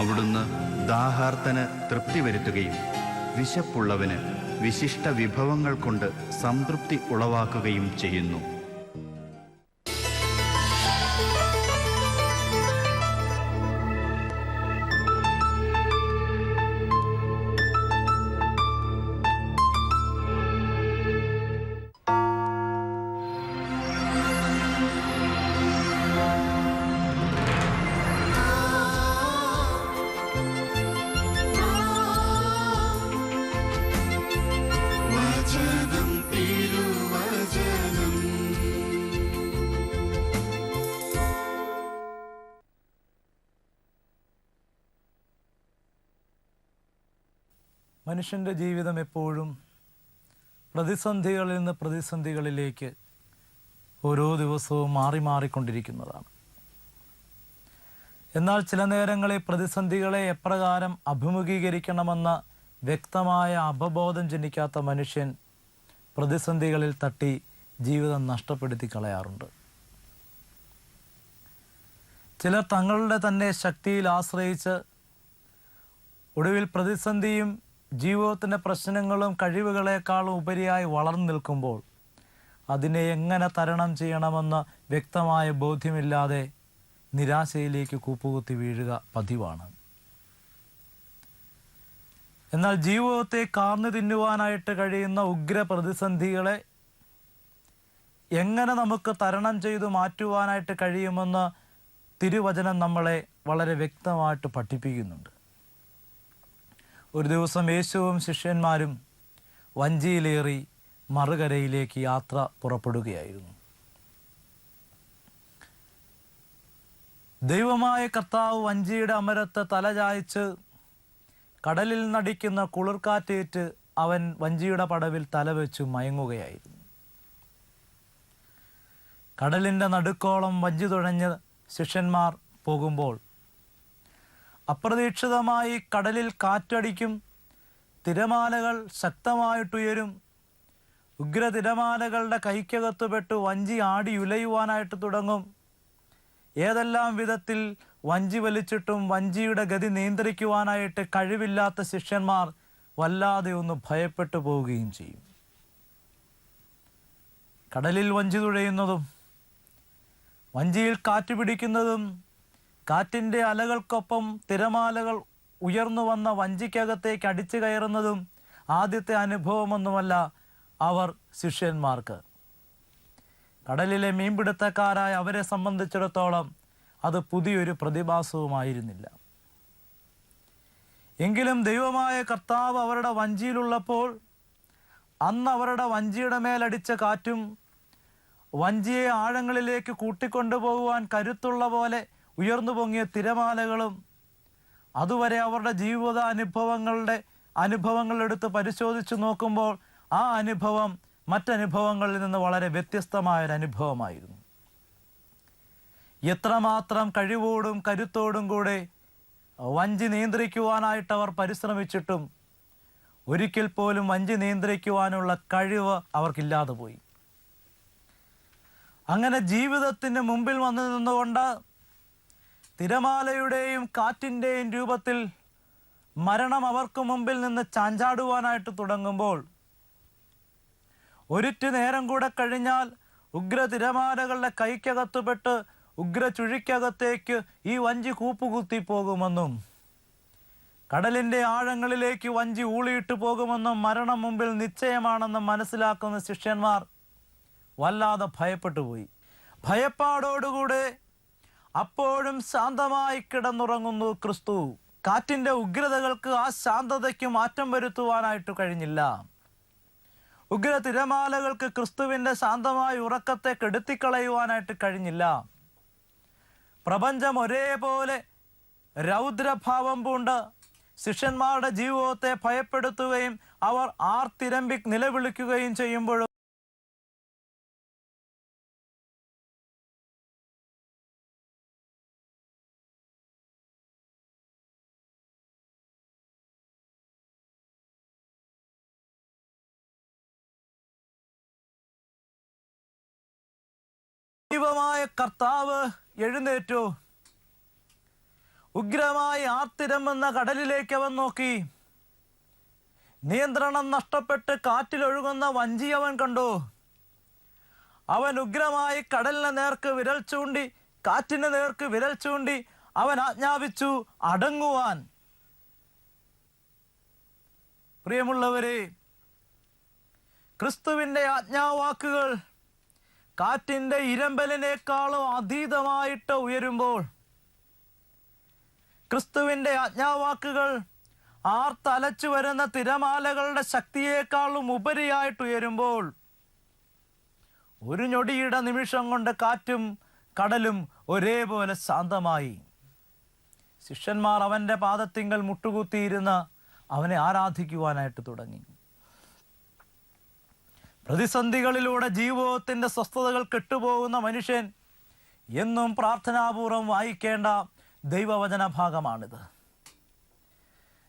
അവിടുന്ന് ദാഹാർത്തന് തൃപ്തി വരുത്തുകയും വിശപ്പുള്ളവന് വിശിഷ്ട വിഭവങ്ങൾ കൊണ്ട് സംതൃപ്തി ഉളവാക്കുകയും ചെയ്യുന്നു. മനുഷ്യൻ്റെ ജീവിതം എപ്പോഴും പ്രതിസന്ധികളിൽ നിന്ന് പ്രതിസന്ധികളിലേക്ക് ഓരോ ദിവസവും മാറിക്കൊണ്ടിരിക്കുന്നതാണ്. എന്നാൽ ചില നേരങ്ങളിൽ പ്രതിസന്ധികളെ എപ്രകാരം അഭിമുഖീകരിക്കണമെന്ന വ്യക്തമായ അവബോധം ജനിക്കാത്ത മനുഷ്യൻ പ്രതിസന്ധികളിൽ തട്ടി ജീവിതം നഷ്ടപ്പെടുത്തി കളയാറുണ്ട്. ചിലർ തങ്ങളുടെ തന്നെ ശക്തിയിൽ ആശ്രയിച്ച് ഒടുവിൽ പ്രതിസന്ധിയും ജീവിതത്തിൻ്റെ പ്രശ്നങ്ങളും കഴിവുകളെക്കാളും ഉപരിയായി വളർന്നു നിൽക്കുമ്പോൾ അതിനെ എങ്ങനെ തരണം ചെയ്യണമെന്ന് വ്യക്തമായ ബോധ്യമില്ലാതെ നിരാശയിലേക്ക് കൂപ്പുകുത്തി വീഴുക പതിവാണ്. എന്നാൽ ജീവിതത്തെ കാർന്നു തിന്നുവാനായിട്ട് കഴിയുന്ന ഉഗ്ര പ്രതിസന്ധികളെ എങ്ങനെ നമുക്ക് തരണം ചെയ്തു മാറ്റുവാനായിട്ട് കഴിയുമെന്ന് തിരുവചനം നമ്മളെ വളരെ വ്യക്തമായിട്ട് പഠിപ്പിക്കുന്നുണ്ട്. ഒരു ദിവസം യേശുവും ശിഷ്യന്മാരും വഞ്ചിയിലേറി മറുകരയിലേക്ക് യാത്ര പുറപ്പെടുകയായിരുന്നു. ദൈവമായ കർത്താവ് വഞ്ചിയുടെ അമരത്ത് തലചായ്ച്ച് കടലിൽ നടിക്കുന്ന കുളിർക്കാറ്റേറ്റ് അവൻ വഞ്ചിയുടെ പടവിൽ തലവെച്ചു മയങ്ങുകയായിരുന്നു. കടലിൻ്റെ നടുക്കോളം വഞ്ചി തുഴഞ്ഞ് ശിഷ്യന്മാർ പോകുമ്പോൾ അപ്രതീക്ഷിതമായി കടലിൽ കാറ്റടിക്കും, തിരമാലകൾ ശക്തമായിട്ടുയരും. ഉഗ്ര തിരമാലകളുടെ കൈക്കകത്തുപെട്ട് വഞ്ചി ആടി ഉലയുവാനായിട്ട് തുടങ്ങും. ഏതെല്ലാം വിധത്തിൽ വഞ്ചി വലിച്ചിട്ടും വഞ്ചിയുടെ ഗതി നിയന്ത്രിക്കുവാനായിട്ട് കഴിവില്ലാത്ത ശിഷ്യന്മാർ വല്ലാതെ ഒന്ന് ഭയപ്പെട്ടു പോവുകയും ചെയ്യും. കടലിൽ വഞ്ചി തുഴയുന്നതും വഞ്ചിയിൽ കാറ്റ് പിടിക്കുന്നതും കാറ്റിൻ്റെ അലകൾക്കൊപ്പം തിരമാലകൾ ഉയർന്നു വന്ന വഞ്ചിക്കകത്തേക്ക് അടിച്ചു കയറുന്നതും ആദ്യത്തെ അനുഭവമൊന്നുമല്ല അവർ ശിഷ്യന്മാർക്ക്. കടലിലെ മീൻപിടുത്തക്കാരായ അവരെ സംബന്ധിച്ചിടത്തോളം അത് പുതിയൊരു പ്രതിഭാസവുമായിരുന്നില്ല. എങ്കിലും ദൈവമായ കർത്താവ് അവരുടെ വഞ്ചിയിലുള്ളപ്പോൾ അന്ന് അവരുടെ വഞ്ചിയുടെ മേലടിച്ച കാറ്റും വഞ്ചിയെ ആഴങ്ങളിലേക്ക് കൂട്ടിക്കൊണ്ടുപോകുവാൻ കരുത്തുള്ള പോലെ ഉയർന്നു പൊങ്ങിയ തിരമാലകളും അതുവരെ അവരുടെ ജീവിത അനുഭവങ്ങളെടുത്ത് പരിശോധിച്ച് നോക്കുമ്പോൾ ആ അനുഭവം മറ്റനുഭവങ്ങളിൽ നിന്ന് വളരെ വ്യത്യസ്തമായൊരനുഭവമായിരുന്നു. എത്രമാത്രം കഴിവോടും കരുത്തോടും കൂടെ വഞ്ചി നിയന്ത്രിക്കുവാനായിട്ട് അവർ പരിശ്രമിച്ചിട്ടും ഒരിക്കൽ പോലും വഞ്ചി നിയന്ത്രിക്കുവാനുള്ള കഴിവ് അവർക്കില്ലാതെ പോയി. അങ്ങനെ ജീവിതത്തിന് മുമ്പിൽ വന്നു നിന്നുകൊണ്ട് തിരമാലയുടെയും കാറ്റിൻ്റെയും രൂപത്തിൽ മരണം അവർക്ക് മുമ്പിൽ നിന്ന് ചാഞ്ചാടുവാനായിട്ട് തുടങ്ങുമ്പോൾ ഒരിറ്റു നേരം കൂടെ കഴിഞ്ഞാൽ ഉഗ്ര തിരമാലകളുടെ കൈക്കകത്തുപെട്ട് ഉഗ്ര ചുഴിക്കകത്തേക്ക് ഈ വഞ്ചി കൂപ്പുകുത്തി പോകുമെന്നും കടലിൻ്റെ ആഴങ്ങളിലേക്ക് വഞ്ചി ഊളിയിട്ട് പോകുമെന്നും മരണം മുമ്പിൽ നിശ്ചയമാണെന്നും മനസ്സിലാക്കുന്ന ശിഷ്യന്മാർ വല്ലാതെ ഭയപ്പെട്ടു പോയി. ഭയപ്പാടോടുകൂടെ അപ്പോഴും ശാന്തമായി കിടന്നുറങ്ങുന്നു ക്രിസ്തു. കാറ്റിൻ്റെ ഉഗ്രതകൾക്ക് ആ ശാന്തതയ്ക്ക് മാറ്റം വരുത്തുവാനായിട്ട് കഴിഞ്ഞില്ല. ഉഗ്ര തിരമാലകൾക്ക് ക്രിസ്തുവിൻ്റെ ശാന്തമായ ഉറക്കത്തെ കെടുത്തിക്കളയുവാനായിട്ട് കഴിഞ്ഞില്ല. പ്രപഞ്ചം ഒരേപോലെ രൗദ്രഭാവം പൂണ്ട് ശിഷ്യന്മാരുടെ ജീവിതത്തെ ഭയപ്പെടുത്തുകയും അവർ ആർത്തിരമ്പി നിലവിളിക്കുകയും ചെയ്യുമ്പോഴും ദൈവമായ കർത്താവ് എഴുന്നേറ്റു. ഉഗ്രമായി ആർത്തിരമ്പുന്ന കടലിലേക്ക് അവൻ നോക്കി. നിയന്ത്രണം നഷ്ടപ്പെട്ട് കാറ്റിലൊഴുകുന്ന വഞ്ചി അവൻ കണ്ടു. അവൻ ഉഗ്രമായി കടലിന് നേർക്ക് വിരൽ ചൂണ്ടി, കാറ്റിന് നേർക്ക് വിരൽ ചൂണ്ടി അവൻ ആജ്ഞാപിച്ചു അടങ്ങുവാൻ. പ്രിയമുള്ളവരെ, ക്രിസ്തുവിൻ്റെ ആജ്ഞാവാക്കുകൾ കാറ്റിൻ്റെ ഇരമ്പലിനേക്കാളും അതീതമായിട്ട് ഉയരുമ്പോൾ, ക്രിസ്തുവിൻ്റെ ആജ്ഞാവാക്കുകൾ ആർത്തലച്ചു വരുന്ന തിരമാലകളുടെ ശക്തിയേക്കാളും ഉപരിയായിട്ട് ഉയരുമ്പോൾ, ഒരു ഞൊടിയുടെ നിമിഷം കൊണ്ട് കാറ്റും കടലും ഒരേപോലെ ശാന്തമായി. ശിഷ്യന്മാർ അവൻ്റെ പാദത്തിങ്കൽ മുട്ടുകുത്തിയിരുന്ന് അവനെ ആരാധിക്കുവാനായിട്ട് തുടങ്ങി. പ്രതിസന്ധികളിലൂടെ ജീവിതത്തിൻ്റെ സ്വസ്ഥതകൾ കെട്ടുപോകുന്ന മനുഷ്യൻ എന്നും പ്രാർത്ഥനാപൂർവം വായിക്കേണ്ട ദൈവവചന ഭാഗമാണിത്.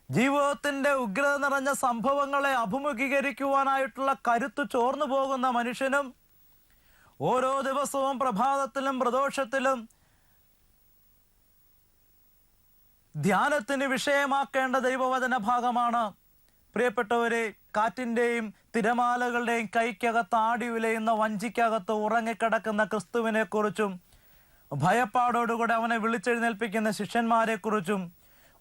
ജീവിതത്തിൻ്റെ ഉഗ്രത നിറഞ്ഞ സംഭവങ്ങളെ അഭിമുഖീകരിക്കുവാനായിട്ടുള്ള കരുത്ത് ചോർന്നു പോകുന്ന മനുഷ്യനും ഓരോ ദിവസവും പ്രഭാതത്തിലും പ്രദോഷത്തിലും ധ്യാനത്തിന് വിഷയമാക്കേണ്ട ദൈവവചന ഭാഗമാണ്. പ്രിയപ്പെട്ടവരെ, കാറ്റിൻ്റെയും തിരമാലകളുടെയും കൈക്കകത്ത് ആടി ഉലയുന്ന വഞ്ചിക്കകത്ത് ഉറങ്ങിക്കിടക്കുന്ന ക്രിസ്തുവിനെ കുറിച്ചും, ഭയപ്പാടോടുകൂടെ അവനെ വിളിച്ചെഴുന്നേൽപ്പിക്കുന്ന ശിഷ്യന്മാരെക്കുറിച്ചും,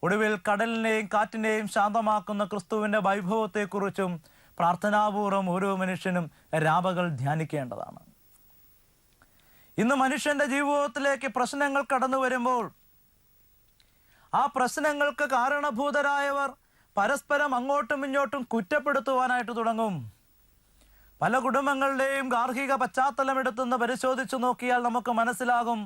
ഒടുവിൽ കടലിനെയും കാറ്റിനെയും ശാന്തമാക്കുന്ന ക്രിസ്തുവിൻ്റെ വൈഭവത്തെക്കുറിച്ചും പ്രാർത്ഥനാപൂർവം ഓരോ മനുഷ്യനും രാപകൽ ധ്യാനിക്കേണ്ടതാണ്. ഇന്ന് മനുഷ്യൻ്റെ ജീവിതത്തിലേക്ക് പ്രശ്നങ്ങൾ കടന്നു വരുമ്പോൾ, ആ പ്രശ്നങ്ങൾക്ക് കാരണഭൂതരായവർ പരസ്പരം അങ്ങോട്ടും ഇങ്ങോട്ടും കുറ്റപ്പെടുത്തുവാനായിട്ട് തുടങ്ങും. പല കുടുംബങ്ങളുടെയും ഗാർഹിക പശ്ചാത്തലം എടുത്തൊന്ന് പരിശോധിച്ചു നോക്കിയാൽ നമുക്ക് മനസ്സിലാകും,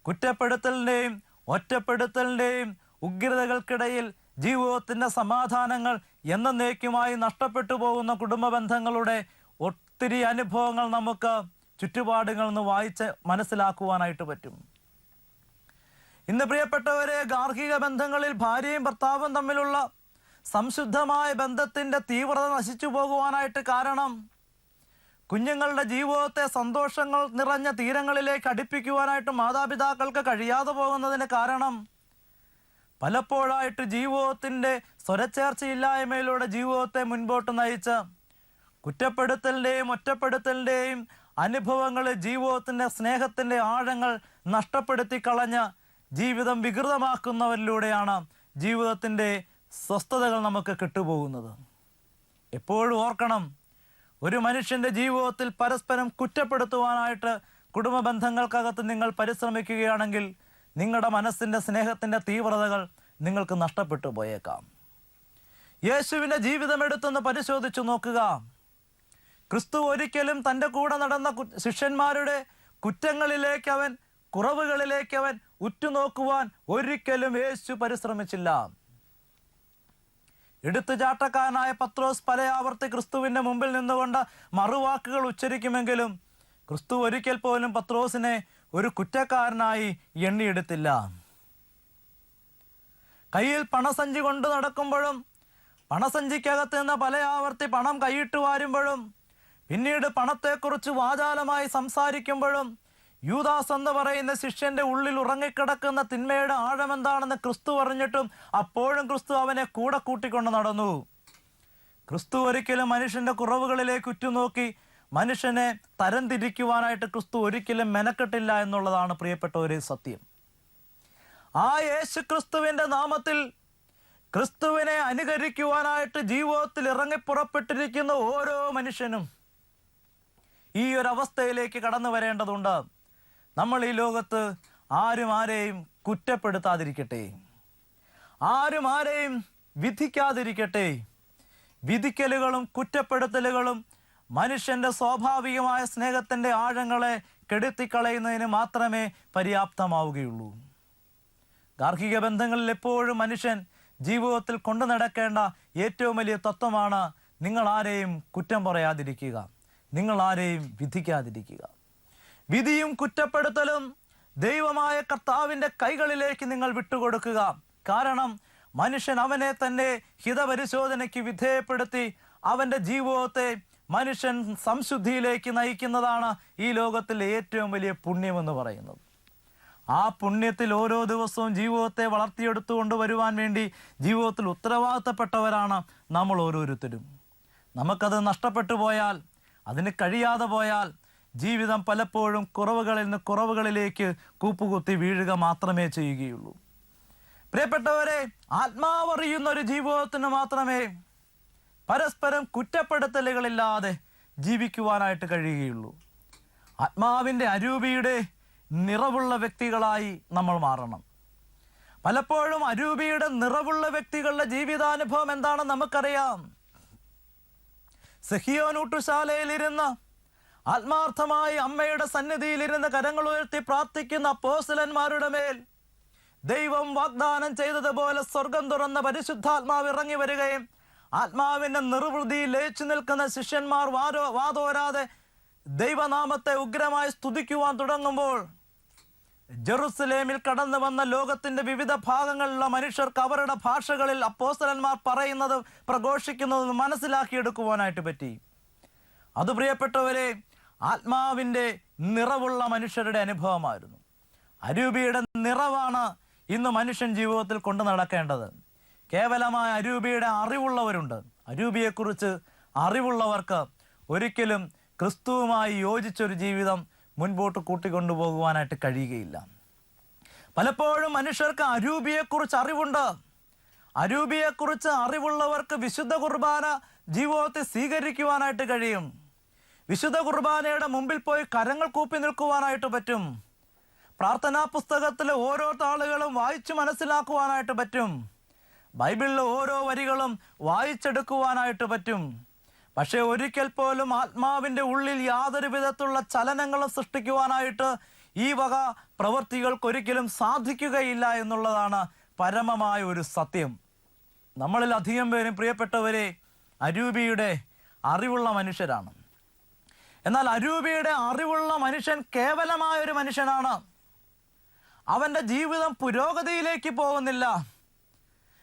കുറ്റപ്പെടുത്തലിൻ്റെയും ഒറ്റപ്പെടുത്തലിൻ്റെയും ഉഗ്രതകൾക്കിടയിൽ ജീവിതത്തിൻ്റെ സമാധാനങ്ങൾ എന്നേക്കുമായി നഷ്ടപ്പെട്ടു പോകുന്ന കുടുംബ ബന്ധങ്ങളുടെ ഒത്തിരി അനുഭവങ്ങൾ നമുക്ക് ചുറ്റുപാടുകളിൽ നിന്ന് വായിച്ച് മനസ്സിലാക്കുവാനായിട്ട് പറ്റും. ഇന്ന് പ്രിയപ്പെട്ടവരെ, ഗാർഹിക ബന്ധങ്ങളിൽ ഭാര്യയും ഭർത്താവും തമ്മിലുള്ള സംശുദ്ധമായ ബന്ധത്തിൻ്റെ തീവ്രത നശിച്ചു പോകുവാനായിട്ട് കാരണം, കുഞ്ഞുങ്ങളുടെ ജീവിതത്തെ സന്തോഷങ്ങൾ നിറഞ്ഞ തീരങ്ങളിലേക്ക് അടുപ്പിക്കുവാനായിട്ട് മാതാപിതാക്കൾക്ക് കഴിയാതെ പോകുന്നതിന് കാരണം, പലപ്പോഴായിട്ട് ജീവിതത്തിൻ്റെ സ്വരച്ചേർച്ചയില്ലായ്മയിലൂടെ ജീവിതത്തെ മുൻപോട്ട് നയിച്ച് കുറ്റപ്പെടുത്തലിൻ്റെയും ഒറ്റപ്പെടുത്തലിൻ്റെയും അനുഭവങ്ങൾ ജീവിതത്തിൻ്റെ സ്നേഹത്തിൻ്റെ ആഴങ്ങൾ നഷ്ടപ്പെടുത്തി കളഞ്ഞ് ജീവിതം വികൃതമാക്കുന്നവരിലൂടെയാണ് ജീവിതത്തിൻ്റെ സ്വസ്ഥതകൾ നമുക്ക് കിട്ടുപോകുന്നത്. എപ്പോഴും ഓർക്കണം, ഒരു മനുഷ്യൻ്റെ ജീവിതത്തിൽ പരസ്പരം കുറ്റപ്പെടുത്തുവാനായിട്ട് കുടുംബ ബന്ധങ്ങൾക്കകത്ത് നിങ്ങൾ പരിശ്രമിക്കുകയാണെങ്കിൽ നിങ്ങളുടെ മനസ്സിൻ്റെ സ്നേഹത്തിൻ്റെ തീവ്രതകൾ നിങ്ങൾക്ക് നഷ്ടപ്പെട്ടു പോയേക്കാം. യേശുവിൻ്റെ ജീവിതം എടുത്തൊന്ന് പരിശോധിച്ചു നോക്കുക. ക്രിസ്തു ഒരിക്കലും തൻ്റെ കൂടെ നടന്ന ശിഷ്യന്മാരുടെ കുറ്റങ്ങളിലേക്ക് അവൻ, കുറവുകളിലേക്ക് അവൻ ഉറ്റുനോക്കുവാൻ ഒരിക്കലും യേശു പരിശ്രമിച്ചില്ല. എടുത്തുചാട്ടക്കാരനായ പത്രോസ് പലയാവർത്തി ക്രിസ്തുവിൻ്റെ മുമ്പിൽ നിന്നുകൊണ്ട് മറുവാക്കുകൾ ഉച്ചരിക്കുമെങ്കിലും ക്രിസ്തു ഒരിക്കൽ പോലും പത്രോസിനെ ഒരു കുറ്റക്കാരനായി എണ്ണിയെടുത്തില്ല. കയ്യിൽ പണസഞ്ചി കൊണ്ട് നടക്കുമ്പോഴും, പണസഞ്ചിക്കകത്ത് നിന്ന് പലയാവർത്തി പണം കൈയിട്ട് വാരുമ്പോഴും, പിന്നീട് പണത്തെക്കുറിച്ച് വാചാലമായി സംസാരിക്കുമ്പോഴും, യൂദാസ് എന്ന് പറയുന്ന ശിഷ്യന്റെ ഉള്ളിൽ ഉറങ്ങിക്കിടക്കുന്ന തിന്മയുടെ ആഴമെന്താണെന്ന് ക്രിസ്തു പറഞ്ഞിട്ടും അപ്പോഴും ക്രിസ്തു അവനെ കൂടെ കൂട്ടിക്കൊണ്ട് നടന്നു. ക്രിസ്തു ഒരിക്കലും മനുഷ്യന്റെ കുറവുകളിലേക്ക് ഉറ്റുനോക്കി മനുഷ്യനെ തരംതിരിക്കുവാനായിട്ട് ക്രിസ്തു ഒരിക്കലും മെനക്കെട്ടില്ല എന്നുള്ളതാണ് പ്രിയപ്പെട്ടവരെ സത്യം. ആ യേശു ക്രിസ്തുവിൻ്റെ നാമത്തിൽ ക്രിസ്തുവിനെ അനുകരിക്കുവാനായിട്ട് ജീവിതത്തിൽ ഇറങ്ങിപ്പുറപ്പെട്ടിരിക്കുന്ന ഓരോ മനുഷ്യനും ഈ ഒരു അവസ്ഥയിലേക്ക് കടന്നു വരേണ്ടതുണ്ട്. നമ്മൾ ഈ ലോകത്ത് ആരും ആരെയും കുറ്റപ്പെടുത്താതിരിക്കട്ടെ, ആരും ആരെയും വിധിക്കാതിരിക്കട്ടെ. വിധിക്കലുകളും കുറ്റപ്പെടുത്തലുകളും മനുഷ്യൻ്റെ സ്വാഭാവികമായ സ്നേഹത്തിൻ്റെ ആഴങ്ങളെ കെടുത്തിക്കളയുന്നതിന് മാത്രമേ പര്യാപ്തമാവുകയുള്ളൂ. ഗാർഹിക ബന്ധങ്ങളിൽ എപ്പോഴും മനുഷ്യൻ ജീവിതത്തിൽ കൊണ്ടു നടക്കേണ്ട ഏറ്റവും വലിയ തത്വമാണ് നിങ്ങൾ ആരെയും കുറ്റം പറയാതിരിക്കുക, നിങ്ങൾ ആരെയും വിധിക്കാതിരിക്കുക. വിധിയും കുറ്റപ്പെടുത്തലും ദൈവമായ കർത്താവിൻ്റെ കൈകളിലേക്ക് നിങ്ങൾ വിട്ടുകൊടുക്കുക. കാരണം മനുഷ്യൻ അവനെ തന്നെ ഹിതപരിശോധനയ്ക്ക് വിധേയപ്പെടുത്തി അവൻ്റെ ജീവിതത്തെ മനുഷ്യൻ സംശുദ്ധിയിലേക്ക് നയിക്കുന്നതാണ് ഈ ലോകത്തിലെ ഏറ്റവും വലിയ പുണ്യമെന്ന് പറയുന്നത്. ആ പുണ്യത്തിൽ ഓരോ ദിവസവും ജീവിതത്തെ വളർത്തിയെടുത്തു കൊണ്ടുവരുവാൻ വേണ്ടി ജീവിതത്തിൽ ഉത്തരവാദിത്തപ്പെട്ടവരാണ് നമ്മൾ ഓരോരുത്തരും. നമുക്കത് നഷ്ടപ്പെട്ടു പോയാൽ, അതിന് കഴിയാതെ പോയാൽ ജീവിതം പലപ്പോഴും കുറവുകളിൽ നിന്ന് കുറവുകളിലേക്ക് കൂപ്പുകുത്തി വീഴുക മാത്രമേ ചെയ്യുകയുള്ളൂ. പ്രിയപ്പെട്ടവരെ, ആത്മാവറിയുന്ന ഒരു ജീവിതത്തിന് മാത്രമേ പരസ്പരം കുറ്റപ്പെടുത്തലുകളില്ലാതെ ജീവിക്കുവാനായിട്ട് കഴിയുകയുള്ളൂ. ആത്മാവിൻ്റെ അരൂപിയുടെ നിറവുള്ള വ്യക്തികളായി നമ്മൾ മാറണം. പലപ്പോഴും അരൂപിയുടെ നിറവുള്ള വ്യക്തികളുടെ ജീവിതാനുഭവം എന്താണെന്ന് നമുക്കറിയാം. സിഹിയോൻ ഊട്ടുശാലയിലിരുന്ന് ആത്മാർത്ഥമായി അമ്മയുടെ സന്നിധിയിലിരുന്ന് കരങ്ങൾ ഉയർത്തി പ്രാർത്ഥിക്കുന്ന അപ്പോസ്തലന്മാരുടെ മേൽ ദൈവം വാഗ്ദാനം ചെയ്തതുപോലെ സ്വർഗം തുറന്ന പരിശുദ്ധാത്മാവ് ഇറങ്ങി വരികയും ആത്മാവിന്റെ നിർവൃതിയിൽ ലയിച്ചു നിൽക്കുന്ന ശിഷ്യന്മാർ വാതോരാതെ ദൈവനാമത്തെ ഉഗ്രമായി സ്തുതിക്കുവാൻ തുടങ്ങുമ്പോൾ ജെറുസലേമിൽ കടന്നു വന്ന ലോകത്തിന്റെ വിവിധ ഭാഗങ്ങളിലുള്ള മനുഷ്യർക്ക് അവരുടെ ഭാഷകളിൽ അപ്പോസ്തലന്മാർ പറയുന്നതും പ്രഘോഷിക്കുന്നതും മനസ്സിലാക്കിയെടുക്കുവാനായിട്ട് പറ്റി. അത് പ്രിയപ്പെട്ടവരെ, ആത്മാവിൻ്റെ നിറവുള്ള മനുഷ്യരുടെ അനുഭവമായിരുന്നു. അരൂപിയുടെ നിറവാണ് ഇന്ന് മനുഷ്യൻ ജീവിതത്തിൽ കൊണ്ടു നടക്കേണ്ടത്. കേവലമായ അരൂപിയുടെ അറിവുള്ളവരുണ്ട്. അരൂപിയെക്കുറിച്ച് അറിവുള്ളവർക്ക് ഒരിക്കലും ക്രിസ്തുവുമായി യോജിച്ചൊരു ജീവിതം മുൻപോട്ട് കൂട്ടിക്കൊണ്ടുപോകുവാനായിട്ട് കഴിയുകയില്ല. പലപ്പോഴും മനുഷ്യർക്ക് അരൂപിയെക്കുറിച്ച് അറിവുണ്ട്. അരൂപിയെക്കുറിച്ച് അറിവുള്ളവർക്ക് വിശുദ്ധ കുർബാന ജീവിതത്തെ സ്വീകരിക്കുവാനായിട്ട് കഴിയും. വിശുദ്ധ കുർബാനയുടെ മുമ്പിൽ പോയി കരങ്ങൾ കൂപ്പി നിൽക്കുവാനായിട്ട് പറ്റും. പ്രാർത്ഥനാ പുസ്തകത്തിലെ ഓരോ താളുകളും വായിച്ചു മനസ്സിലാക്കുവാനായിട്ട് പറ്റും. ബൈബിളിലെ ഓരോ വരികളും വായിച്ചെടുക്കുവാനായിട്ട് പറ്റും. പക്ഷെ ഒരിക്കൽ പോലും ആത്മാവിൻ്റെ ഉള്ളിൽ യാതൊരു വിധത്തിലുള്ള ചലനങ്ങളും സൃഷ്ടിക്കുവാനായിട്ട് ഈ വക പ്രവൃത്തികൾക്കൊരിക്കലും സാധിക്കുകയില്ല എന്നുള്ളതാണ് പരമമായ ഒരു സത്യം. നമ്മളിൽ അധികം പേരും പ്രിയപ്പെട്ടവരെ അരൂപിയുടെ അറിവുള്ള മനുഷ്യരാണ്. എന്നാൽ അരൂപിയുടെ അറിവുള്ള മനുഷ്യൻ കേവലമായ ഒരു മനുഷ്യനാണ്. അവൻ്റെ ജീവിതം പുരോഗതിയിലേക്ക് പോകുന്നില്ല,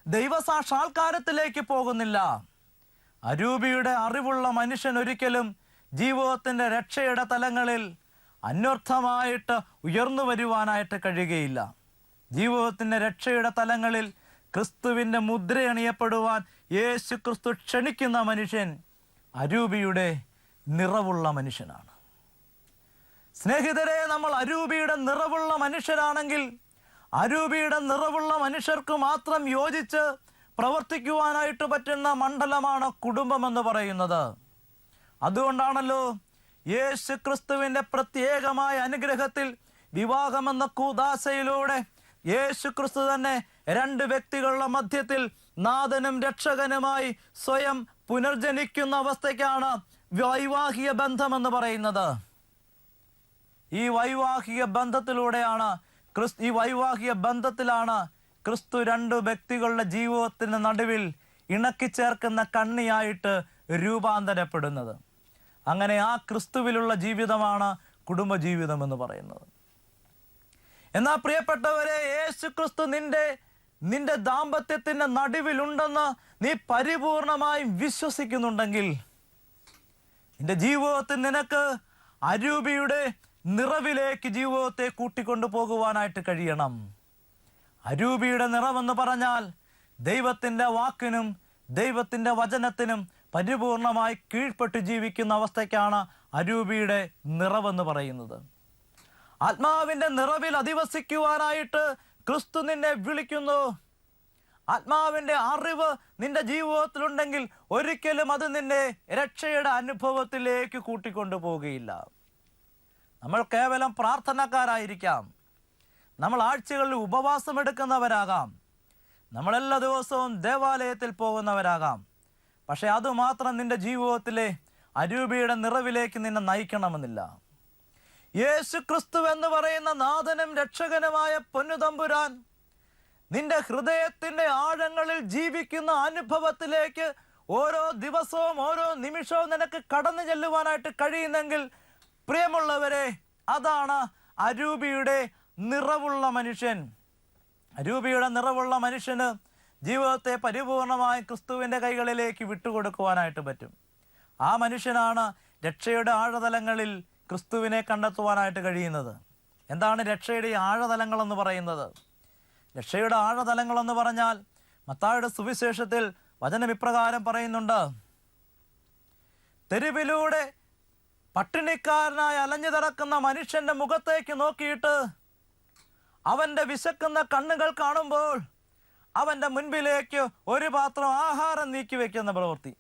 ദൈവസാക്ഷാത്കാരത്തിലേക്ക് പോകുന്നില്ല. അരൂപിയുടെ അറിവുള്ള മനുഷ്യൻ ഒരിക്കലും ജീവിതത്തിൻ്റെ രക്ഷയുടെ തലങ്ങളിൽ അന്വർത്ഥമായിട്ട് ഉയർന്നു വരുവാനായിട്ട് കഴിയുകയില്ല. ജീവിതത്തിൻ്റെ രക്ഷയുടെ തലങ്ങളിൽ ക്രിസ്തുവിൻ്റെ മുദ്രയണിയപ്പെടുവാൻ യേശു ക്രിസ്തു ക്ഷണിക്കുന്ന മനുഷ്യൻ അരൂപിയുടെ നിറവുള്ള മനുഷ്യനാണ്. സ്നേഹിതരെ, നമ്മൾ അരൂപിയുടെ നിറവുള്ള മനുഷ്യരാണെങ്കിൽ അരൂപിയുടെ നിറവുള്ള മനുഷ്യർക്ക് മാത്രം യോജിച്ച് പ്രവർത്തിക്കുവാനായിട്ട് പറ്റുന്ന മണ്ഡലമാണ് കുടുംബം എന്ന് പറയുന്നത്. അതുകൊണ്ടാണല്ലോ യേശു ക്രിസ്തുവിൻ്റെ പ്രത്യേകമായ അനുഗ്രഹത്തിൽ വിവാഹമെന്ന കൂദാശയിലൂടെ യേശു ക്രിസ്തു തന്നെ രണ്ട് വ്യക്തികളുടെ മധ്യത്തിൽ നാഥനും രക്ഷകനുമായി സ്വയം പുനർജനിക്കുന്ന അവസ്ഥയ്ക്കാണ് വൈവാഹിക ബന്ധമെന്ന് പറയുന്നത്. ഈ വൈവാഹിക ബന്ധത്തിലാണ് ക്രിസ്തു രണ്ട് വ്യക്തികളുടെ ജീവിതത്തിന് നടുവിൽ ഇണക്കിച്ചേർക്കുന്ന കണ്ണിയായിട്ട് രൂപാന്തരപ്പെടുന്നത്. അങ്ങനെ ആ ക്രിസ്തുവിലുള്ള ജീവിതമാണ് കുടുംബജീവിതം എന്ന് പറയുന്നത്. എന്നാൽ പ്രിയപ്പെട്ടവരെ, യേശു ക്രിസ്തു നിന്റെ ദാമ്പത്യത്തിൻ്റെ നടുവിലുണ്ടെന്ന് നീ പരിപൂർണമായും വിശ്വസിക്കുന്നുണ്ടെങ്കിൽ നിന്റെ ജീവിതത്തിൽ നിനക്ക് അരൂപിയുടെ നിറവിലേക്ക് ജീവിതത്തെ കൂട്ടിക്കൊണ്ടു പോകുവാനായിട്ട് കഴിയണം. അരൂപിയുടെ നിറമെന്ന് പറഞ്ഞാൽ ദൈവത്തിൻ്റെ വാക്കിനും ദൈവത്തിൻ്റെ വചനത്തിനും പരിപൂർണമായി കീഴ്പ്പെട്ട് ജീവിക്കുന്ന അവസ്ഥയ്ക്കാണ് അരൂപിയുടെ നിറവെന്ന് പറയുന്നത്. ആത്മാവിൻ്റെ നിറവിൽ അധിവസിക്കുവാനായിട്ട് ക്രിസ്തു നിന്നെ വിളിക്കുന്നു. ആത്മാവിൻ്റെ അറിവ് നിന്റെ ജീവിതത്തിലുണ്ടെങ്കിൽ ഒരിക്കലും അത് നിന്നെ രക്ഷയുടെ അനുഭവത്തിലേക്ക് കൂട്ടിക്കൊണ്ടു പോവുകയില്ല. നമ്മൾ കേവലം പ്രാർത്ഥനക്കാരായിരിക്കാം, നമ്മൾ ആഴ്ചകളിൽ ഉപവാസമെടുക്കുന്നവരാകാം, നമ്മളെല്ലാ ദിവസവും ദേവാലയത്തിൽ പോകുന്നവരാകാം. പക്ഷെ അതുമാത്രം നിന്റെ ജീവിതത്തിലെ അരൂപിയുടെ നിറവിലേക്ക് നിന്നെ നയിക്കണമെന്നില്ല. യേശു ക്രിസ്തു എന്ന് പറയുന്ന നാഥനും രക്ഷകനുമായ പൊന്നുതമ്പുരാൻ നിന്റെ ഹൃദയത്തിൻ്റെ ആഴങ്ങളിൽ ജീവിക്കുന്ന അനുഭവത്തിലേക്ക് ഓരോ ദിവസവും ഓരോ നിമിഷവും നിനക്ക് കടന്നു ചെല്ലുവാനായിട്ട് കഴിയുന്നെങ്കിൽ പ്രിയമുള്ളവരെ, അതാണ് അരൂപിയുടെ നിറവുള്ള മനുഷ്യൻ. അരൂപിയുടെ നിറവുള്ള മനുഷ്യന് ജീവിതത്തെ പരിപൂർണമായി ക്രിസ്തുവിൻ്റെ കൈകളിലേക്ക് വിട്ടുകൊടുക്കുവാനായിട്ട് പറ്റും. ആ മനുഷ്യനാണ് രക്ഷയുടെ ആഴതലങ്ങളിൽ ക്രിസ്തുവിനെ കണ്ടെത്തുവാനായിട്ട് കഴിയുന്നത്. എന്താണ് രക്ഷയുടെ ഈ ആഴതലങ്ങൾ എന്ന് പറയുന്നത്? രക്ഷയുടെ ആഴതലങ്ങൾ എന്ന് പറഞ്ഞാൽ മത്തായിയുടെ സുവിശേഷത്തിൽ വചനം ഇപ്രകാരം പറയുന്നുണ്ട്: തെരുവിലൂടെ പട്ടിണിക്കാരനായി അലഞ്ഞു നടക്കുന്ന മനുഷ്യന്റെ മുഖത്തേക്ക് നോക്കിയിട്ട് അവന്റെ വിശക്കുന്ന കണ്ണുകൾ കാണുമ്പോൾ അവന്റെ മുൻപിലേക്ക് ഒരു പാത്രം ആഹാരം നീക്കി വെക്കുന്ന പ്രവൃത്തി.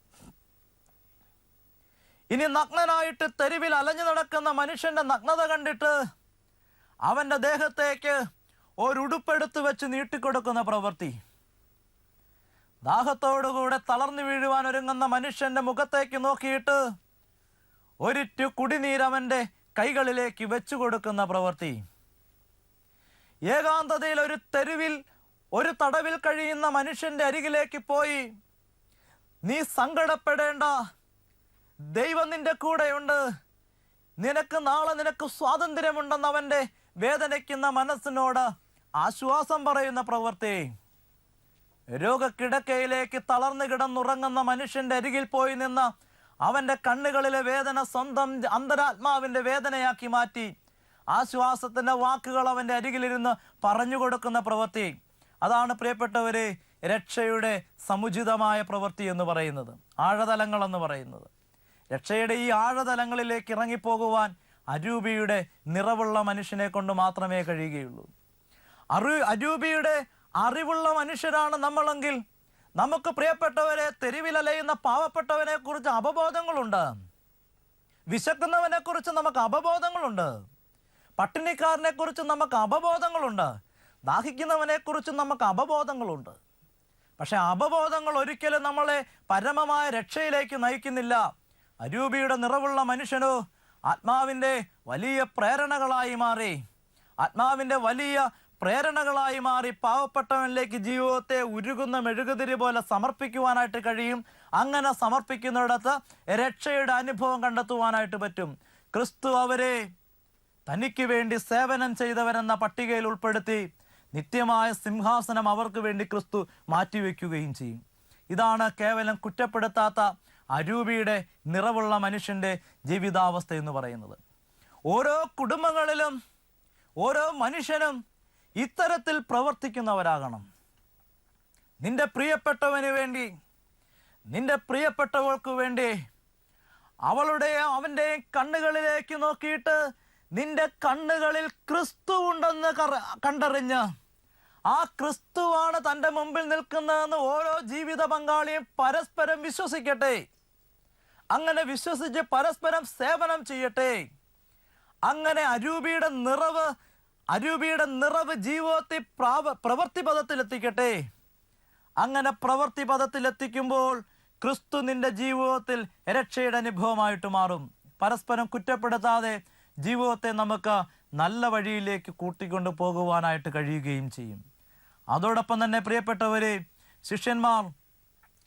ഇനി നഗ്നനായിട്ട് തെരുവിൽ അലഞ്ഞു നടക്കുന്ന മനുഷ്യന്റെ നഗ്നത കണ്ടിട്ട് അവന്റെ ദേഹത്തേക്ക് ഒരുടുപ്പെടുത്ത് വെച്ച് നീട്ടിക്കൊടുക്കുന്ന പ്രവൃത്തി. ദാഹത്തോടുകൂടെ തളർന്നു വീഴുവാൻ ഒരുങ്ങുന്ന മനുഷ്യന്റെ മുഖത്തേക്ക് നോക്കിയിട്ട് ഒരിറ്റു കുടിനീരവന്റെ കൈകളിലേക്ക് വെച്ചു കൊടുക്കുന്ന പ്രവൃത്തി. ഏകാന്തതയിൽ ഒരു തെരുവിൽ ഒരു തടവിൽ കഴിയുന്ന മനുഷ്യന്റെ അരികിലേക്ക് പോയി, നീ സങ്കടപ്പെടേണ്ട, ദൈവം നിന്റെ കൂടെയുണ്ട്, നിനക്ക് നാളെ നിനക്ക് സ്വാതന്ത്ര്യമുണ്ടെന്ന് അവന്റെ വേദനിക്കുന്ന മനസ്സിനോട് ആശ്വാസം പറയുന്ന പ്രവൃത്തി. രോഗക്കിടക്കയിലേക്ക് തളർന്നു കിടന്നുറങ്ങുന്ന മനുഷ്യന്റെ അരികിൽ പോയി നിന്ന് അവന്റെ കണ്ണുകളിലെ വേദന സ്വന്തം അന്തരാത്മാവിന്റെ വേദനയാക്കി മാറ്റി ആശ്വാസത്തിന്റെ വാക്കുകൾ അവന്റെ അരികിലിരുന്ന് പറഞ്ഞു കൊടുക്കുന്ന പ്രവൃത്തി. അതാണ് പ്രിയപ്പെട്ടവരെ രക്ഷയുടെ സമുചിതമായ പ്രവൃത്തി എന്ന് പറയുന്നത്, ആഴതലങ്ങൾ എന്ന് പറയുന്നത്. രക്ഷയുടെ ഈ ആഴതലങ്ങളിലേക്ക് ഇറങ്ങിപ്പോകുവാൻ അരൂപിയുടെ നിറവുള്ള മനുഷ്യനെ കൊണ്ട് മാത്രമേ കഴിയുകയുള്ളൂ. അരൂപിയുടെ അറിവുള്ള മനുഷ്യരാണ് നമ്മളെങ്കിൽ നമുക്ക് പ്രിയപ്പെട്ടവരെ തെരുവിലലയുന്ന പാവപ്പെട്ടവനെ കുറിച്ച് അവബോധങ്ങളുണ്ട്, വിശക്കുന്നവനെ കുറിച്ച് നമുക്ക് അവബോധങ്ങളുണ്ട്, പട്ടിണിക്കാരനെ കുറിച്ച് നമുക്ക് അവബോധങ്ങളുണ്ട്, ദാഹിക്കുന്നവനെ കുറിച്ച് നമുക്ക് അവബോധങ്ങളുണ്ട്. പക്ഷെ അവബോധങ്ങൾ ഒരിക്കലും നമ്മളെ പരമമായ രക്ഷയിലേക്ക് നയിക്കുന്നില്ല. അരൂപിയുടെ നിറവുള്ള മനുഷ്യനോ ആത്മാവിൻ്റെ വലിയ പ്രേരണകളായി മാറി, ആത്മാവിൻ്റെ വലിയ പ്രേരണകളായി മാറി പാവപ്പെട്ടവനിലേക്ക് ജീവിതത്തെ ഉരുകുന്ന മെഴുകുതിരി പോലെ സമർപ്പിക്കുവാനായിട്ട് കഴിയും. അങ്ങനെ സമർപ്പിക്കുന്നിടത്ത് രക്ഷയുടെ അനുഭവം കണ്ടെത്തുവാനായിട്ട് പറ്റും. ക്രിസ്തു അവരെ തനിക്ക് വേണ്ടി സേവനം ചെയ്തവരെന്ന പട്ടികയിൽ ഉൾപ്പെടുത്തി നിത്യമായ സിംഹാസനം അവർക്ക് വേണ്ടി ക്രിസ്തു മാറ്റിവെക്കുകയും ചെയ്യും. ഇതാണ് കേവലം കുറ്റപ്പെടുത്താത്ത അരൂപിയുടെ നിറവുള്ള മനുഷ്യൻ്റെ ജീവിതാവസ്ഥ എന്ന് പറയുന്നത്. ഓരോ കുടുംബങ്ങളിലും ഓരോ മനുഷ്യനും ഇത്തരത്തിൽ പ്രവർത്തിക്കുന്നവരാകണം. നിന്റെ പ്രിയപ്പെട്ടവന് വേണ്ടി, നിന്റെ പ്രിയപ്പെട്ടവൾക്ക് വേണ്ടി അവളുടെയും അവൻ്റെയും കണ്ണുകളിലേക്ക് നോക്കിയിട്ട് നിന്റെ കണ്ണുകളിൽ ക്രിസ്തു ഉണ്ടെന്ന് കണ്ടറിഞ്ഞ് ആ ക്രിസ്തുവാണ് തൻ്റെ മുമ്പിൽ നിൽക്കുന്നതെന്ന് ഓരോ ജീവിത പങ്കാളിയും പരസ്പരം വിശ്വസിക്കട്ടെ. അങ്ങനെ വിശ്വസിച്ച് പരസ്പരം സേവനം ചെയ്യട്ടെ. അങ്ങനെ അരൂപിയുടെ നിറവ് ജീവിതത്തിൽ പ്രവൃത്തി പദത്തിലെത്തിക്കട്ടെ. അങ്ങനെ പ്രവൃത്തി പദത്തിലെത്തിക്കുമ്പോൾ ക്രിസ്തു നിന്റെ ജീവിതത്തിൽ രക്ഷയുടെ അനുഭവമായിട്ട് മാറും. പരസ്പരം കുറ്റപ്പെടുത്താതെ ജീവിതത്തെ നമുക്ക് നല്ല വഴിയിലേക്ക് കൂട്ടിക്കൊണ്ടു പോകുവാനായിട്ട് കഴിയുകയും ചെയ്യും. അതോടൊപ്പം തന്നെ പ്രിയപ്പെട്ടവരെ, ശിഷ്യന്മാർ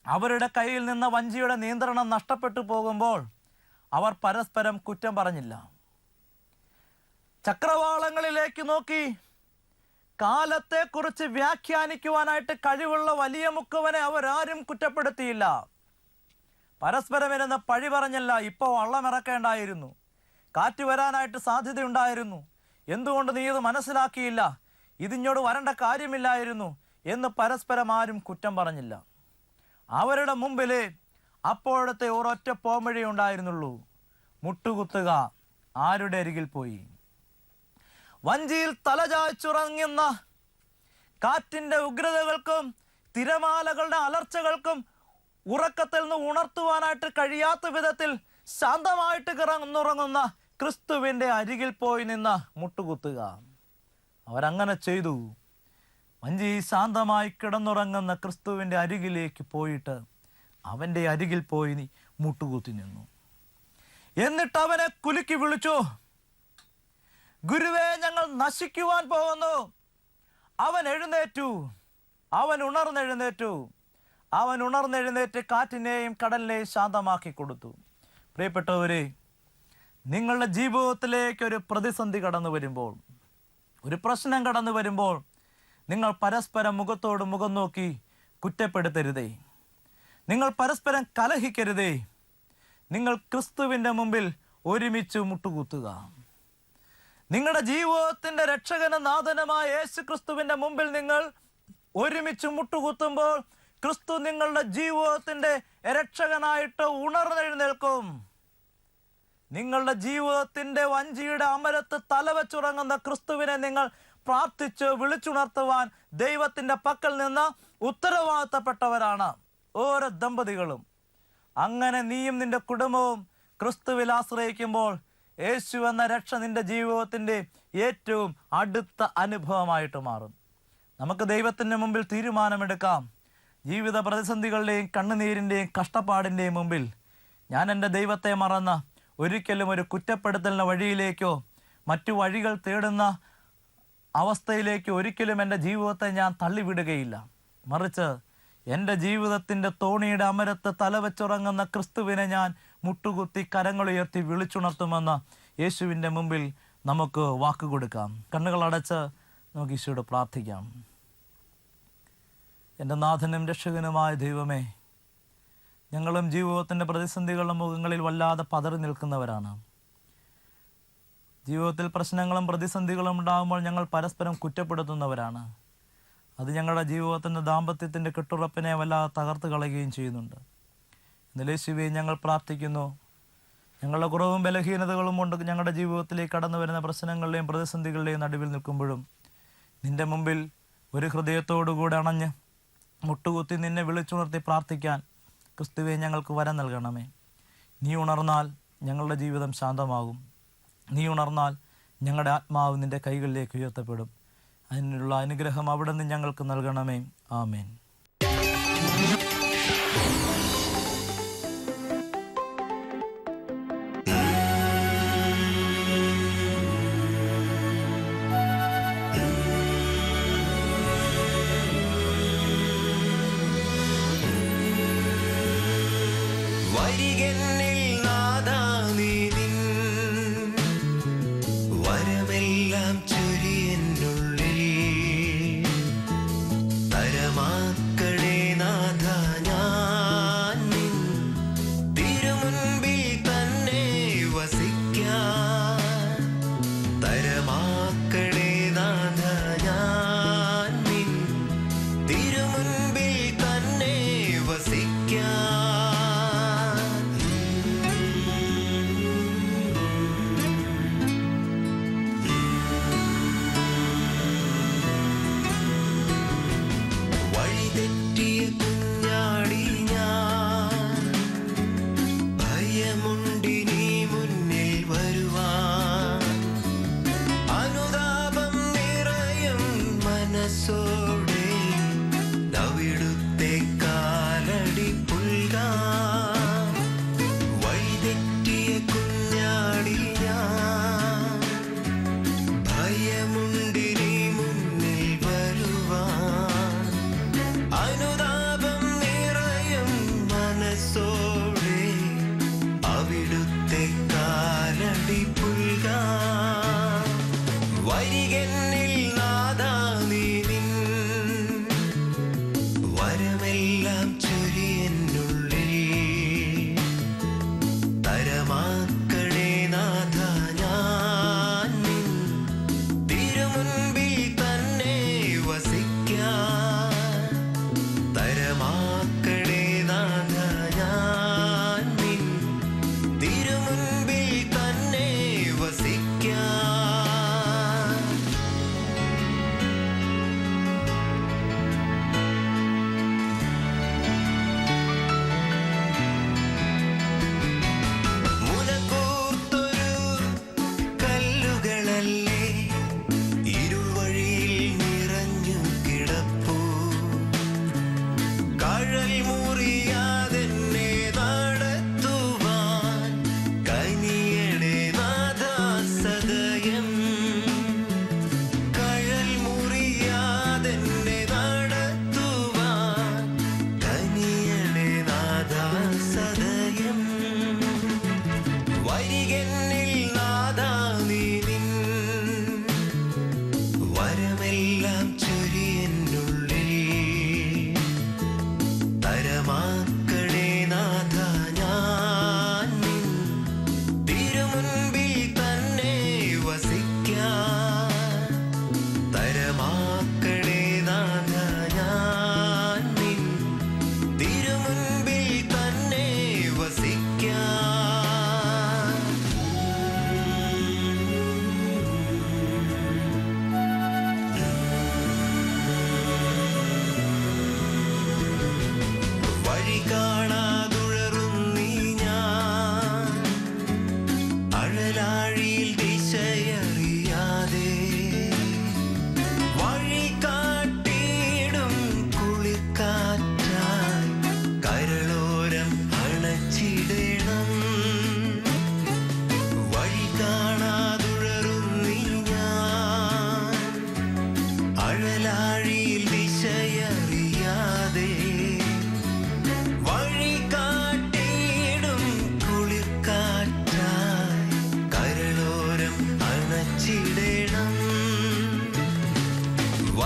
അവരുടെ കയ്യിൽ നിന്ന് വഞ്ചിയുടെ നിയന്ത്രണം നഷ്ടപ്പെട്ടു പോകുമ്പോൾ അവർ പരസ്പരം കുറ്റം പറഞ്ഞില്ല. ചക്രവാളങ്ങളിലേക്ക് നോക്കി കാലത്തെക്കുറിച്ച് വ്യാഖ്യാനിക്കുവാനായിട്ട് കഴിവുള്ള വലിയ മുക്കുവനെ അവരാരും കുറ്റപ്പെടുത്തിയില്ല. പരസ്പരം ഇരുന്ന് പഴി പറഞ്ഞല്ല, ഇപ്പോൾ വള്ളമിറക്കേണ്ടായിരുന്നു, കാറ്റ് വരാനായിട്ട് സാധ്യതയുണ്ടായിരുന്നു, എന്തുകൊണ്ട് നീ ഇത് മനസ്സിലാക്കിയില്ല, ഇതിങ്ങോട് വരേണ്ട കാര്യമില്ലായിരുന്നു എന്ന് പരസ്പരം ആരും കുറ്റം പറഞ്ഞില്ല. അവരുടെ മുമ്പിൽ അപ്പോഴത്തെ ഒരൊറ്റ പോംവഴി ഉണ്ടായിരുന്നുള്ളൂ: മുട്ടുകുത്തുക. ആരുടെ അരികിൽ പോയി? വഞ്ചിയിൽ തലചായ്ച്ചുറങ്ങുന്ന കാറ്റിൻ്റെ ഉഗ്രതകൾക്കും തിരമാലകളുടെ അലർച്ചകൾക്കും ഉറക്കത്തിൽ നിന്ന് ഉണർത്തുവാനായിട്ട് കഴിയാത്ത വിധത്തിൽ ശാന്തമായിട്ട് കിടന്നുറങ്ങുന്ന ക്രിസ്തുവിൻ്റെ അരികിൽ പോയി നിന്ന് മുട്ടുകുത്തുക. അവരങ്ങനെ ചെയ്തു. വഞ്ചി ശാന്തമായി കിടന്നുറങ്ങുന്ന ക്രിസ്തുവിൻ്റെ അരികിലേക്ക് പോയിട്ട് അവൻ്റെ അരികിൽ പോയി മുട്ടുകുത്തി നിന്നു. എന്നിട്ട് അവനെ കുലുക്കി വിളിച്ചു: ഗുരുവേ, ഞങ്ങൾ നശിക്കുവാൻ പോകുന്നു. അവൻ എഴുന്നേറ്റു. അവൻ ഉണർന്നെഴുന്നേറ്റ് കാറ്റിനെയും കടലിനെയും ശാന്തമാക്കി കൊടുത്തു. പ്രിയപ്പെട്ടവരെ, നിങ്ങളുടെ ജീവിതത്തിലേക്ക് ഒരു പ്രതിസന്ധി കടന്നു വരുമ്പോൾ, ഒരു പ്രശ്നം കടന്നു വരുമ്പോൾ നിങ്ങൾ പരസ്പരം മുഖത്തോട് മുഖം നോക്കി കുറ്റപ്പെടുത്തരുതേ. നിങ്ങൾ പരസ്പരം കലഹിക്കരുതേ. നിങ്ങൾ ക്രിസ്തുവിൻ്റെ മുമ്പിൽ ഒരുമിച്ച് മുട്ടുകുത്തുക. നിങ്ങളുടെ ജീവിതത്തിന്റെ രക്ഷകനും നാഥനുമായ യേശു ക്രിസ്തുവിന്റെ മുമ്പിൽ നിങ്ങൾ ഒരുമിച്ച് മുട്ടുകുത്തുമ്പോൾ ക്രിസ്തു നിങ്ങളുടെ ജീവിതത്തിന്റെ രക്ഷകനായിട്ട് ഉണർന്നെഴുന്നേൽക്കും. നിങ്ങളുടെ ജീവിതത്തിന്റെ വഞ്ചിയുടെ അമരത്ത് തലവച്ചുറങ്ങുന്ന ക്രിസ്തുവിനെ നിങ്ങൾ പ്രാർത്ഥിച്ച് വിളിച്ചുണർത്തുവാൻ ദൈവത്തിന്റെ പക്കൽ നിന്ന് ഉത്തരവാദിത്തപ്പെട്ടവരാണ് ഓരോ ദമ്പതികളും. അങ്ങനെ നീയും നിന്റെ കുടുംബവും ക്രിസ്തുവിൽ ആശ്രയിക്കുമ്പോൾ യേശു എന്ന രക്ഷ നിന്റെ ജീവിതത്തിന്റെ ഏറ്റവും അടുത്ത അനുഭവമായിട്ട് മാറും. നമുക്ക് ദൈവത്തിന്റെ മുമ്പിൽ തീരുമാനമെടുക്കാം. ജീവിത പ്രതിസന്ധികളുടെയും കണ്ണുനീരിൻ്റെയും കഷ്ടപ്പാടിൻ്റെയും മുമ്പിൽ ഞാൻ എൻ്റെ ദൈവത്തെ മറന്ന് ഒരിക്കലും ഒരു കുറ്റപ്പെടുത്തലിൻ്റെ വഴിയിലേക്കോ മറ്റു വഴികൾ തേടുന്ന അവസ്ഥയിലേക്കോ ഒരിക്കലും എൻ്റെ ജീവിതത്തെ ഞാൻ തള്ളിവിടുകയില്ല. മറിച്ച് എൻ്റെ ജീവിതത്തിൻ്റെ തോണിയുടെ അമരത്ത് തലവച്ചുറങ്ങുന്ന ക്രിസ്തുവിനെ ഞാൻ മുട്ടുകുത്തി കരങ്ങളുയർത്തി വിളിച്ചുണർത്തുമെന്ന് യേശുവിൻ്റെ മുമ്പിൽ നമുക്ക് വാക്ക് കൊടുക്കാം. കണ്ണുകളടച്ച് നമുക്ക് ഈശോയോട് പ്രാർത്ഥിക്കാം. എൻ്റെ നാഥനും രക്ഷകനുമായ ദൈവമേ, ഞങ്ങളും ജീവിതത്തിൻ്റെ പ്രതിസന്ധികളുടെ മുഖങ്ങളിൽ വല്ലാതെ പതറി നിൽക്കുന്നവരാണ്. ജീവിതത്തിൽ പ്രശ്നങ്ങളും പ്രതിസന്ധികളും ഉണ്ടാകുമ്പോൾ ഞങ്ങൾ പരസ്പരം കുറ്റപ്പെടുത്തുന്നവരാണ്. അത് ഞങ്ങളുടെ ജീവിതത്തിൻ്റെ ദാമ്പത്യത്തിൻ്റെ കെട്ടുറപ്പിനെ വല്ലാതെ തകർത്ത് കളയുകയും ചെയ്യുന്നുണ്ട്. ഇന്നലെ യേശുവേ, ഞങ്ങൾ പ്രാർത്ഥിക്കുന്നു. ഞങ്ങളുടെ കുറവും ബലഹീനതകളും കൊണ്ട് ഞങ്ങളുടെ ജീവിതത്തിലേക്ക് കടന്നു വരുന്ന പ്രശ്നങ്ങളുടെയും പ്രതിസന്ധികളുടെയും നടുവിൽ നിൽക്കുമ്പോഴും നിൻ്റെ മുമ്പിൽ ഒരു ഹൃദയത്തോടുകൂടെ അണഞ്ഞ് മുട്ടുകുത്തി നിന്നെ വിളിച്ചുണർത്തി പ്രാർത്ഥിക്കാൻ ക്രിസ്തുവേ ഞങ്ങൾക്ക് വരം നൽകണമേ. നീ ഉണർന്നാൽ ഞങ്ങളുടെ ജീവിതം ശാന്തമാകും. നീ ഉണർന്നാൽ ഞങ്ങളുടെ ആത്മാവ് നിൻ്റെ കൈകളിലേക്ക് ഉയർത്തപ്പെടും. അതിനുള്ള അനുഗ്രഹം അവിടെ നിന്ന് ഞങ്ങൾക്ക് നൽകണമേ. ആമേൻ.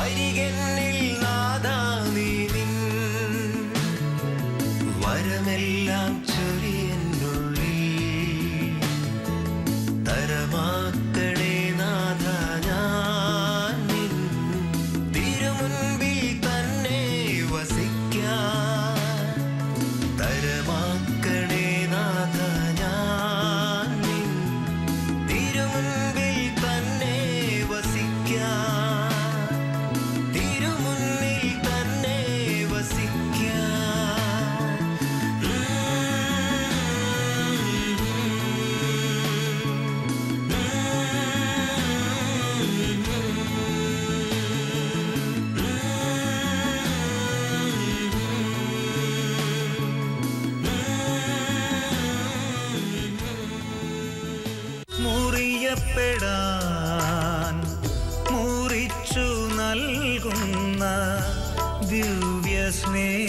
അരികെന്നിൽ നാഥാ നീ നിൻ വരമെല്ലാം ചൊരിയെന്നുള്ളിൽ തരമാക്കണേ നാഥാ ഞാൻ നിൻ തിരുമുൻപിൽ തന്നെ വസിക്കാൻ തരമാക്കണേ നാഥാ ഞാൻ നിൻ തിരുമുൻപിൽ തന്നെ വസിക്കാൻ തിരുമുന്നിൽ തന്നെ വസിക്കാൻ മുറിയപ്പെടാൻ മുറിച്ചു നൽകുന്ന ദിവ്യ സ്നേഹകാരുണ്യമേ.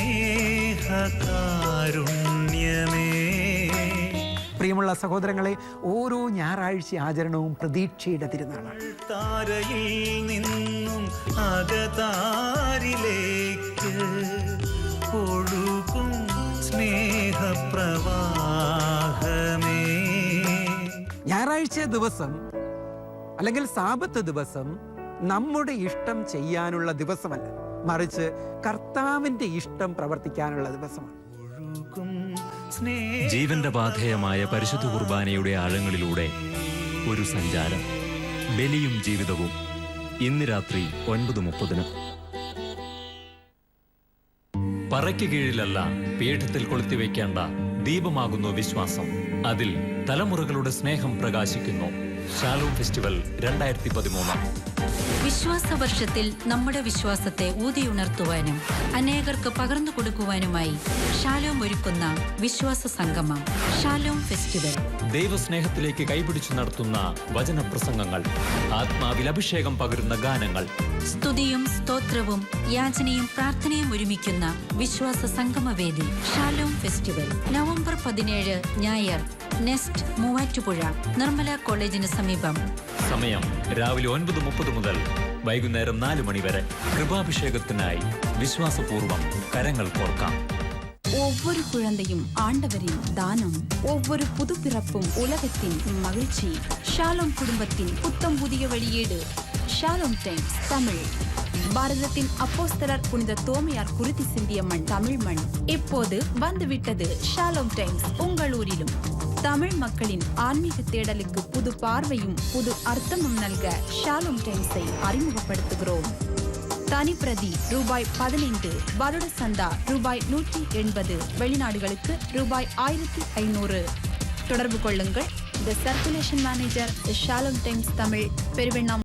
പ്രിയമുള്ള സഹോദരങ്ങളെ, ഓരോ ഞായറാഴ്ച ആചരണവും പ്രതീക്ഷയുടെ തിരുനാളാണ്. താരയിൽ നിന്നും അകതാരിലേക്ക് ഒഴുകും സ്നേഹപ്രവാഹമേ. ഞായറാഴ്ച ദിവസം അല്ലെങ്കിൽ സാബത്ത് ദിവസം നമ്മുടെ ഇഷ്ടം ചെയ്യാനുള്ള ദിവസമല്ല, മറിച്ച് കർത്താവിൻ്റെ ഇഷ്ടം പ്രവർത്തിക്കാനുള്ള ദിവസമാണ്. ജീവന്റെ പാഥേയമായ പരിശുദ്ധ കുർബാനയുടെ ആഴങ്ങളിലൂടെ ഒരു സഞ്ചാരം, ബലിയും ജീവിതവും. ഇന്ന് രാത്രി 9:30. പറയ്ക്ക് കീഴിലല്ല, പീഠത്തിൽ കൊളുത്തിവെക്കേണ്ട ദീപമാകുന്നു വിശ്വാസം. അതിൽ തലമുറകളുടെ സ്നേഹം പ്രകാശിക്കുന്നു. Shalom festival 2013. വിശ്വാസ വർഷത്തിൽ നമ്മുടെ വിശ്വാസത്തെ ഊതിയുണർത്തുവാനും അനേകർക്ക് പകർന്നു കൊടുക്കുവാനുമായി ഷാലോം ഒരുക്കുന്ന വിശ്വാസ സംഗമം ഷാലോം ഫെസ്റ്റിവൽ. ദൈവസ്നേഹത്തിലേക്ക് കൈപിടിച്ചു നടത്തുന്ന വചനപ്രസംഗങ്ങൾ, ആത്മാവിൽ അഭിഷേകം പകരുന്ന ഗാനങ്ങൾ, സ്തുതിയും സ്തോത്രവും യാചനയും പ്രാർത്ഥനയും ഒരുമിക്കുന്ന വിശ്വാസ സംഗമവേദി ഷാലോം ഫെസ്റ്റിവൽ. നവംബർ 17 ഞായർ, നെസ്റ്റ്, മൂവാറ്റുപുഴ, നിർമ്മല കോളേജിന് സമീപം. സമയം രാവിലെ 9:30 മുതൽ വൈകുന്നേരം 4 മണി വരെ. കൃപാഭിഷേകത്തിനായി വിശ്വാസപൂർവ്വം കരങ്ങൾ കോർക്കാം. ஒவ்வொரு குழந்தையும் ஆண்டவரின் தானம், ஒவ்வொரு புதுப்பிறப்பும் உலகத்தின் மகிழ்ச்சி. ஷாலோம் குடும்பத்தின் புத்தம் புதிய வெளியீடு ஷாலோம் டைம்ஸ் தமிழ். பாரதத்தின் அப்போஸ்தலர் புனித தோமையார் குருதி சிந்திய மண் தமிழ் மண். இப்போது வந்துவிட்டது ஷாலோம் டைம்ஸ் உங்கள் ஊரிலும். தமிழ் மக்களின் ஆன்மீக தேடலுக்கு புது பார்வையும் புது அர்த்தமும் நல்க ஷாலோம் டைம்ஸை அறிமுகப்படுத்துகிறோம். தனிப்பிரதி ரூபாய் 15, வருட சந்தா ரூபாய் 180, வெளிநாடுகளுக்கு ரூபாய் 1500. தொடர்பு கொள்ளுங்கள். The circulation manager Shalom Times Tamil, பெருவெண்ணாம்.